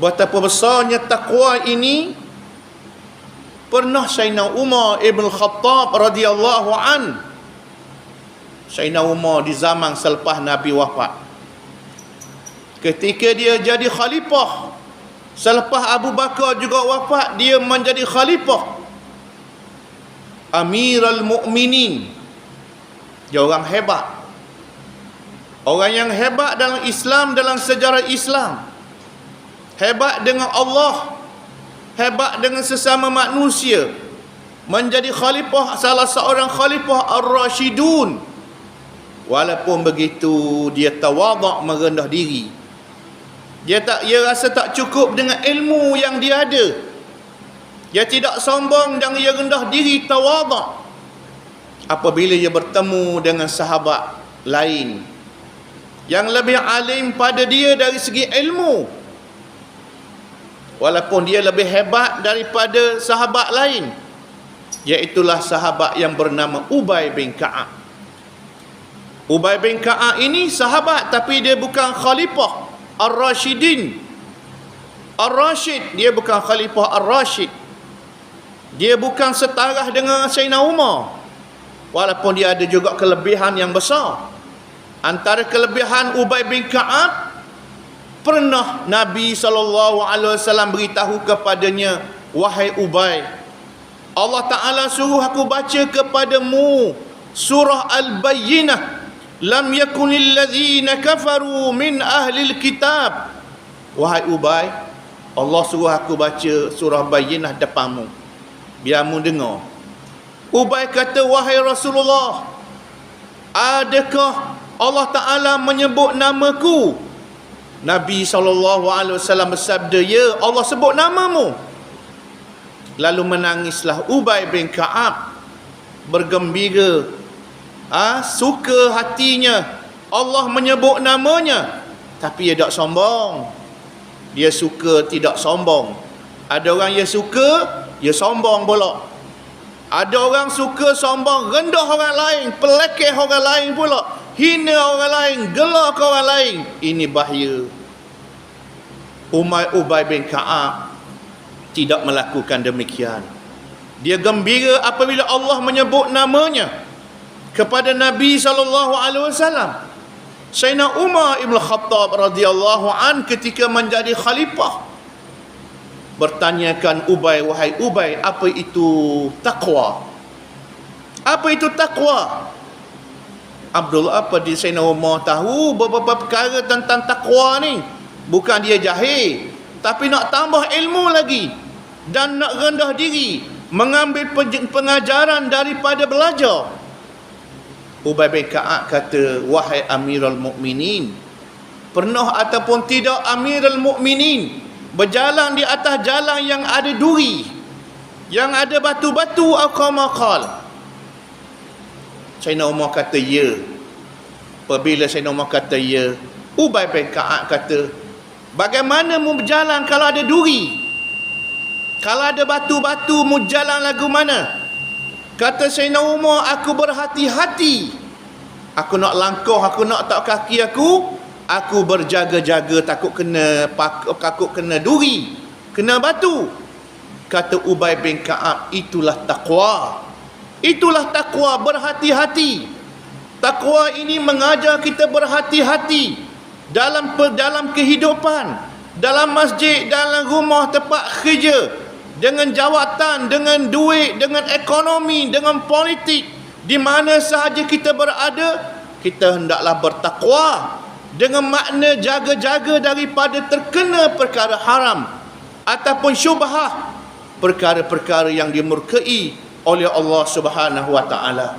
betapa besarnya takwa ini. Pernah Sayyidina Umar Ibn Khattab radhiyallahu an, Sayyidina Umar di zaman selepas Nabi wafat, ketika dia jadi khalifah, selepas Abu Bakar juga wafat, dia menjadi khalifah, Amirul Mukminin. Dia orang hebat, orang yang hebat dalam Islam, dalam sejarah Islam, hebat dengan Allah, hebat dengan sesama manusia, menjadi khalifah, salah seorang khalifah Ar-Rashidun. Walaupun begitu, dia tawaduk, merendah diri. Dia rasa tak cukup dengan ilmu yang dia ada. Dia tidak sombong dan dia rendah diri, tawaduk. Apabila dia bertemu dengan sahabat lain yang lebih alim pada dia dari segi ilmu, walaupun dia lebih hebat daripada sahabat lain, iaitulah sahabat yang bernama Ubay bin Ka'ab. Ubay bin Ka'ab ini sahabat, tapi dia bukan khalifah Ar-Rashidin. Ar-Rashid, dia bukan khalifah Ar-Rashid. Dia bukan setara dengan Sayyidina Umar, walaupun dia ada juga kelebihan yang besar. Antara kelebihan Ubay bin Ka'ab, pernah Nabi SAW beritahu kepadanya, wahai Ubay, Allah Ta'ala suruh aku baca kepadamu surah Al-Bayyinah, lam yakunil ladzina kafaru min ahlil kitab. Wahai Ubay, Allah suruh aku baca surah Bayyinah depanmu, biarmu dengar. Ubay kata, wahai Rasulullah, adakah Allah Ta'ala menyebut namaku? Nabi SAW bersabda, ya, Allah sebut namamu. Lalu menangislah Ubay bin Ka'ab, bergembira, suka hatinya Allah menyebut namanya, tapi dia tak sombong. Dia suka tidak sombong. Ada orang yang suka, dia sombong pula. Ada orang suka sombong, rendah orang lain, pelekeh orang lain pula, hina orang lain, gelak orang lain. Ini bahaya. Ubay bin Ka'ab tidak melakukan demikian. Dia gembira apabila Allah menyebut namanya kepada Nabi SAW. Sayyidina Umar Ibn Khattab radhiyallahu an ketika menjadi khalifah, bertanyakan Ubay, wahai Ubay, apa itu takwa? Apa itu takwa? Abdullah, apa di Sayyidina Umar tahu beberapa perkara tentang takwa ni. Bukan dia jahil, tapi nak tambah ilmu lagi dan nak rendah diri, mengambil pengajaran daripada belajar. Ubay bin Ka'ab kata, wahai Amirul Mukminin, pernah ataupun tidak Amirul Mukminin berjalan di atas jalan yang ada duri, yang ada batu-batu, aqamakal? Sayyidina Umar kata ya. Apabila Sayyidina Umar kata ya, Ubay bin Ka'ab kata, bagaimana mu berjalan kalau ada duri? Kalau ada batu-batu, mu jalan lagu mana? Kata Sayyidina Umar, aku berhati-hati. Aku nak langkah, aku nak tak kaki aku berjaga-jaga, takut kena duri, kena batu. Kata Ubay bin Ka'ab, itulah takwa. Itulah takwa, berhati-hati. Takwa ini mengajar kita berhati-hati dalam kehidupan, dalam masjid, dalam rumah, tempat kerja, dengan jawatan, dengan duit, dengan ekonomi, dengan politik. Di mana sahaja kita berada, kita hendaklah bertakwa, dengan makna jaga-jaga daripada terkena perkara haram ataupun syubhah, perkara-perkara yang dimurkai oleh Allah Subhanahu wa taala.